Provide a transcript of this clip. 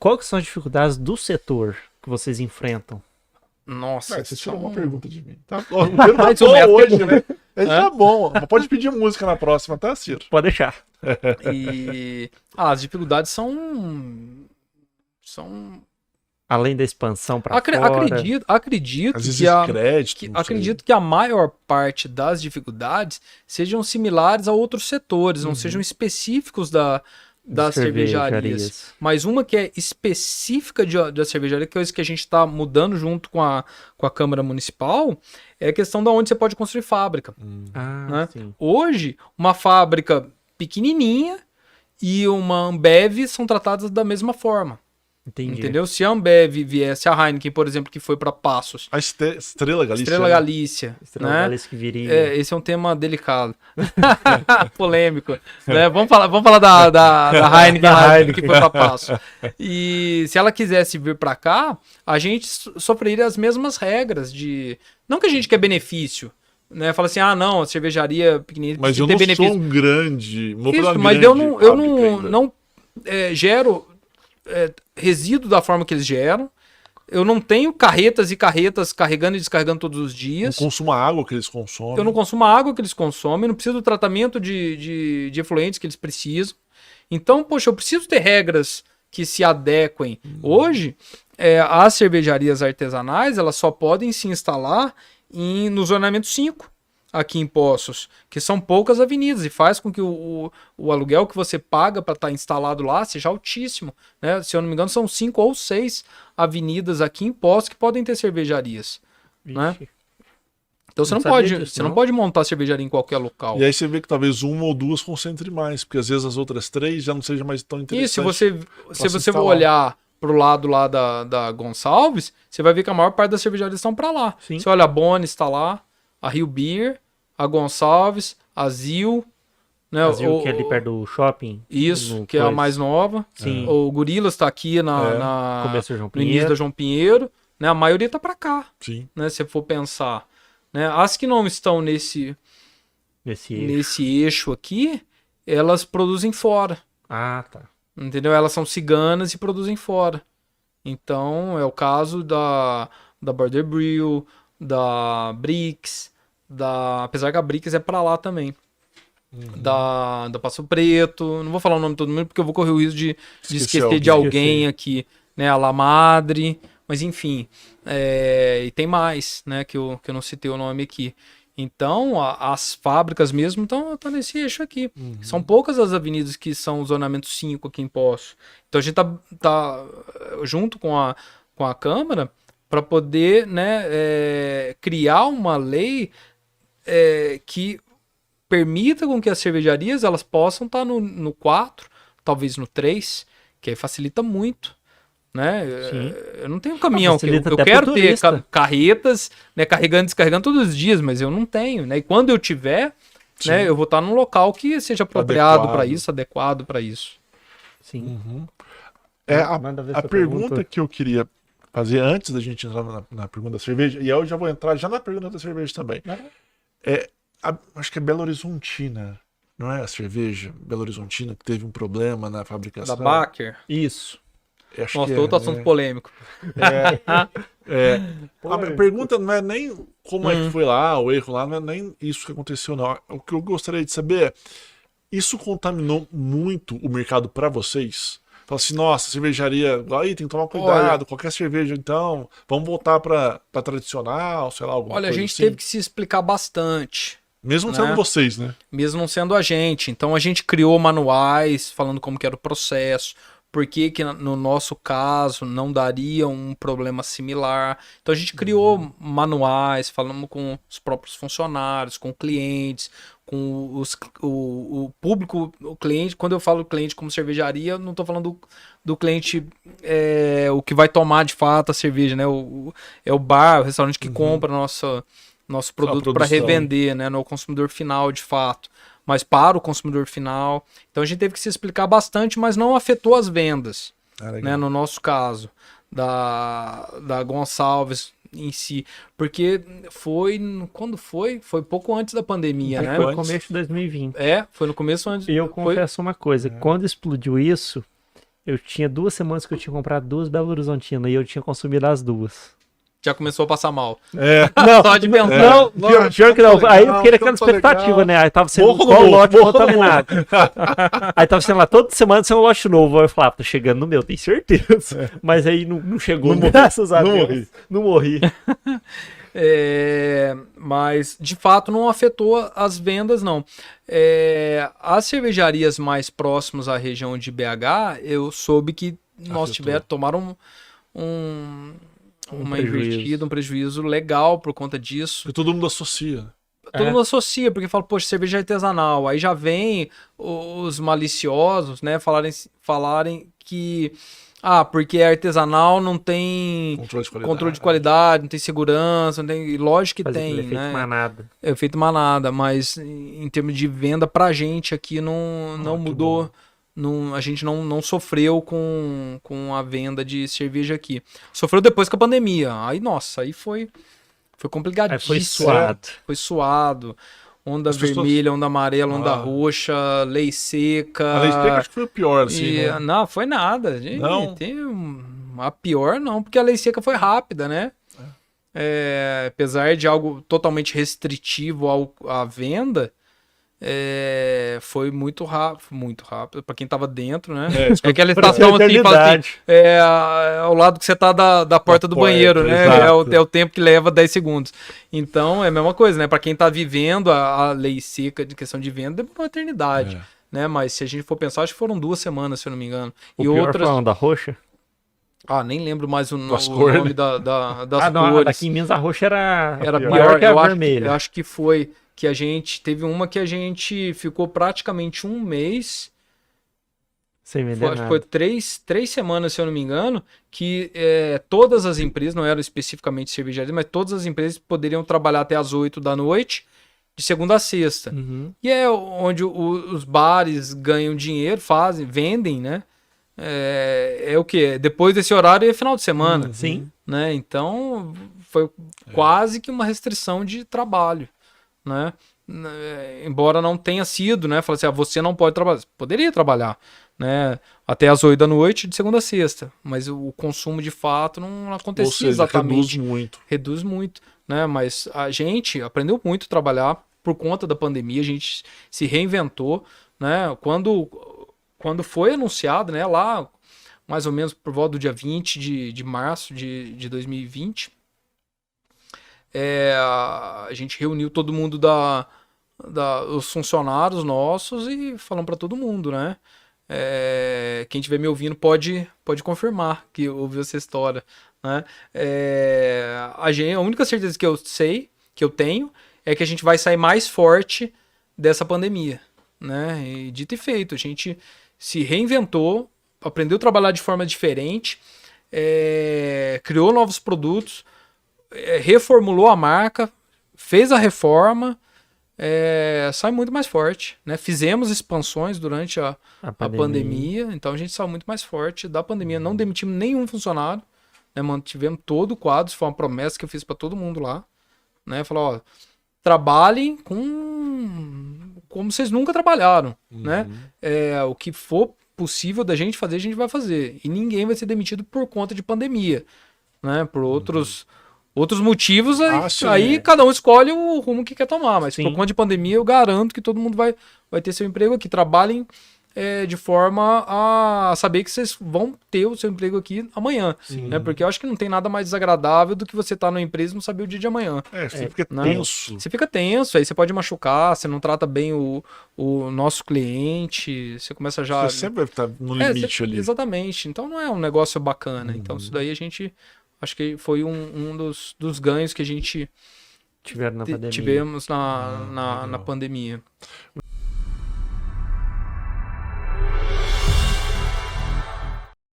qual que são as dificuldades do setor que vocês enfrentam? Nossa, Você tirou são- uma pergunta de mim. Tá, ó, o Pedro tá Mas o bom Beto hoje, pegou. né? Ele tá bom. Pode pedir música na próxima, tá, Ciro? Pode deixar. E as dificuldades são Além da expansão para Acre- fora. acredito Às vezes que a crédito. que- não sei. acredito que a maior parte das dificuldades sejam similares a outros setores, não sejam específicos das cervejarias. Mas uma que é específica da cervejaria, que é isso que a gente está mudando junto com a Câmara Municipal, é a questão da onde você pode construir fábrica. Ah, Né? sim. Hoje, uma fábrica pequenininha e uma Ambev são tratadas da mesma forma. Entendi. Entendeu? Se a Ambev viesse, a Heineken, por exemplo, que foi para Passos, A Estrela Galícia. Estrela né? Galícia, Estrela né? Galícia que viria. Esse é um tema delicado. Polêmico. Né? Vamos falar da Heineken, Da lá, Heineken. que foi para Passo. E se ela quisesse vir para cá, a gente sofreria as mesmas regras de... Não que a gente quer benefício, né? Fala assim, não, a cervejaria pequenininha Mas eu tem não benefício. sou um grande. Isso, mas eu não gero resíduo da forma que eles geram. Eu não tenho carretas e carretas carregando e descarregando todos os Não dias. consumo a água que eles consomem. Eu não consumo a água que eles consomem, não preciso do tratamento de efluentes que eles precisam. Então, poxa, eu preciso ter regras que se adequem. Hoje, as cervejarias artesanais, elas só podem se instalar no zonamento 5, aqui em Poços, que são poucas avenidas, e faz com que o aluguel que você paga para estar instalado lá seja altíssimo. Né? Se eu não me engano, são 5 ou 6 avenidas aqui em Poços que podem ter cervejarias. Né? Vixe. Então você Não não sabia pode, disso, você não não. pode montar cervejaria em qualquer local. E aí você vê que talvez uma ou duas concentre mais, porque às vezes as outras 3 já não seja mais tão interessante. E se você instalar. olhar pro lado lá da Gonçalves, você vai ver que a maior parte das cervejarias estão para lá. Sim. Você olha a Bones está lá, a Rio Beer, a Gonçalves, a Zil, né? Brasil, que é ali perto do shopping. Isso, no que é a coisa. mais nova. Sim. O Gorilas está aqui Começo do João no início Pinheiro. da João Pinheiro, né? A maioria tá para cá, Sim. né? Se for pensar, né? As que não estão nesse eixo aqui, elas produzem fora. Ah, tá. Entendeu? Elas são ciganas e produzem fora. Então, é o caso da Border Brew, da Brix, apesar que a Brix é pra lá também. Da Passo Preto. Não vou falar o nome de todo mundo porque eu vou correr o risco de esquecer de alguém aqui. Né? A La Madre. Mas enfim. E tem mais, né? Que eu não citei o nome aqui. Então, as fábricas mesmo estão nesse eixo aqui. São poucas as avenidas que são zonamento 5 aqui em Poços. Então, a gente tá junto com a Câmara para poder, né, criar uma lei que permita com que as cervejarias elas possam estar no 4, talvez no 3, que aí facilita muito. Né? Sim. Eu não tenho caminhão, facilita eu até quero pro ter turista. carretas, né, carregando e descarregando todos os dias, mas eu não tenho, né? E quando eu tiver, né, eu vou estar num local que seja apropriado para isso, adequado para isso. Sim. Manda ver A sua pergunta que eu queria fazer antes da gente entrar na pergunta da cerveja, e aí eu já vou entrar já na pergunta da cerveja também. Acho que é Belo Horizontina, não é a cerveja Belo Horizontina que teve um problema na fabricação? Da Baker. Isso. Acho Nossa, que outro assunto polêmico. A pergunta não é nem como é que foi lá, o erro lá, não é nem isso que aconteceu, não. O que eu gostaria de saber é, isso contaminou muito o mercado para vocês? Fala assim, nossa, cervejaria, aí tem que tomar cuidado, qualquer cerveja, então, vamos voltar para tradicional, sei lá, alguma Olha, a coisa gente assim. teve que se explicar bastante. Mesmo né? sendo vocês, né? Mesmo não sendo a gente. Então a gente criou manuais falando como que era o processo, por que no nosso caso não daria um problema similar. Então a gente criou manuais, falamos com os próprios funcionários, com clientes, com o público, o cliente. Quando eu falo cliente como cervejaria, eu não estou falando do cliente o que vai tomar de fato a cerveja, né? É o bar, o restaurante que compra nosso produto para revender, né? No consumidor final de fato. Mas para o consumidor final. Então a gente teve que se explicar bastante, mas não afetou as vendas, né, no nosso caso, da Gonçalves em si. Porque quando foi? Foi pouco antes da pandemia, né? Foi no começo de 2020. Foi no começo antes. E eu confesso uma coisa, quando explodiu isso, Eu tinha 2 semanas que eu tinha comprado 2 Belo Horizontina e eu tinha consumido as 2. Já começou a passar mal. Não, Só de pensar. não, pior que não. Aí eu fiquei naquela expectativa, né? Aí tava sendo qual lote contaminado. Aí tava sendo lá, toda semana sendo um lote novo. Aí eu falava, tô chegando no meu, tenho certeza. Mas aí não chegou, graças a Deus. Não morri. Mas de fato não afetou as vendas, não. As cervejarias mais próximas à região de BH, eu soube que tomaram uma invertida, um prejuízo legal por conta disso. Porque todo mundo associa. Todo mundo associa, porque fala, poxa, cerveja artesanal. Aí já vem os maliciosos, né, falarem que porque é artesanal, não tem controle de qualidade, não tem segurança, não tem... Lógico que tem, efeito né? manada. É efeito manada, mas em termos de venda pra gente aqui não mudou. A gente não sofreu com a venda de cerveja aqui. Sofreu depois com a pandemia. Aí, nossa, aí foi complicadíssimo. Aí foi suado. Foi suado. Onda vermelha, onda amarela, onda roxa, lei seca. A lei seca acho que foi o pior, assim, né? Não, foi nada. Gente, não? A pior não, porque a lei seca foi rápida, né? Apesar de algo totalmente restritivo à venda, foi muito rápido para quem tava dentro, né? É aquela estação assim, fala assim, ao lado que você tá da porta do banheiro, né? É o tempo que leva 10 segundos. Então é a mesma coisa, né? Para quem tá vivendo a lei seca de questão de venda, demorou uma eternidade, né? Mas se a gente for pensar, acho que foram 2 semanas, se eu não me engano. O pior foi a onda roxa? Nem lembro mais o nome das cores. Daqui em Minas a roxa era pior que a vermelha. Eu acho que foi que a gente teve uma que a gente ficou praticamente um mês, sem vender nada. Acho que foi 3 semanas, se eu não me engano, que todas as empresas, não eram especificamente cervejarias, mas todas as empresas poderiam trabalhar até as 8 da noite, de segunda a sexta. Uhum. E é onde os bares ganham dinheiro, vendem, né? O quê? Depois desse horário é final de semana. Sim. Né? Então, foi quase que uma restrição de trabalho. Né? Embora não tenha sido, né? Falar assim, você não pode trabalhar. Você poderia trabalhar, né? Até as 8 da noite, de segunda a sexta. Mas o consumo de fato não acontecia exatamente. Reduz muito, né? Mas a gente aprendeu muito a trabalhar por conta da pandemia. A gente se reinventou, né? Quando foi anunciado, né? Lá, mais ou menos por volta do dia 20 de março de 2020, a gente reuniu todo mundo os funcionários nossos e falamos para todo mundo, né? Quem estiver me ouvindo pode confirmar que ouviu essa história, né? A única certeza que eu tenho, é que a gente vai sair mais forte dessa pandemia, né? E dito e feito, a gente se reinventou, aprendeu a trabalhar de forma diferente, criou novos produtos, reformulou a marca, fez a reforma, sai muito mais forte, né? Fizemos expansões durante a pandemia, então a gente saiu muito mais forte da pandemia. Não demitimos nenhum funcionário, né? Mantivemos todo o quadro, isso foi uma promessa que eu fiz para todo mundo lá, né? Falar, trabalhem como vocês nunca trabalharam, né? O que for possível da gente fazer, a gente vai fazer. E ninguém vai ser demitido por conta de pandemia, né? Por outros motivos, aí cada um escolhe o rumo que quer tomar. Mas por conta de pandemia, eu garanto que todo mundo vai ter seu emprego aqui. Trabalhem de forma a saber que vocês vão ter o seu emprego aqui amanhã. Né? Porque eu acho que não tem nada mais desagradável do que você estar numa empresa e não saber o dia de amanhã. Você fica tenso. Você fica tenso, aí você pode machucar, você não trata bem o nosso cliente, você começa já... Você sempre vai estar no limite ali. Exatamente. Então não é um negócio bacana. Então isso daí a gente... Acho que foi um dos ganhos que a gente tivemos na pandemia.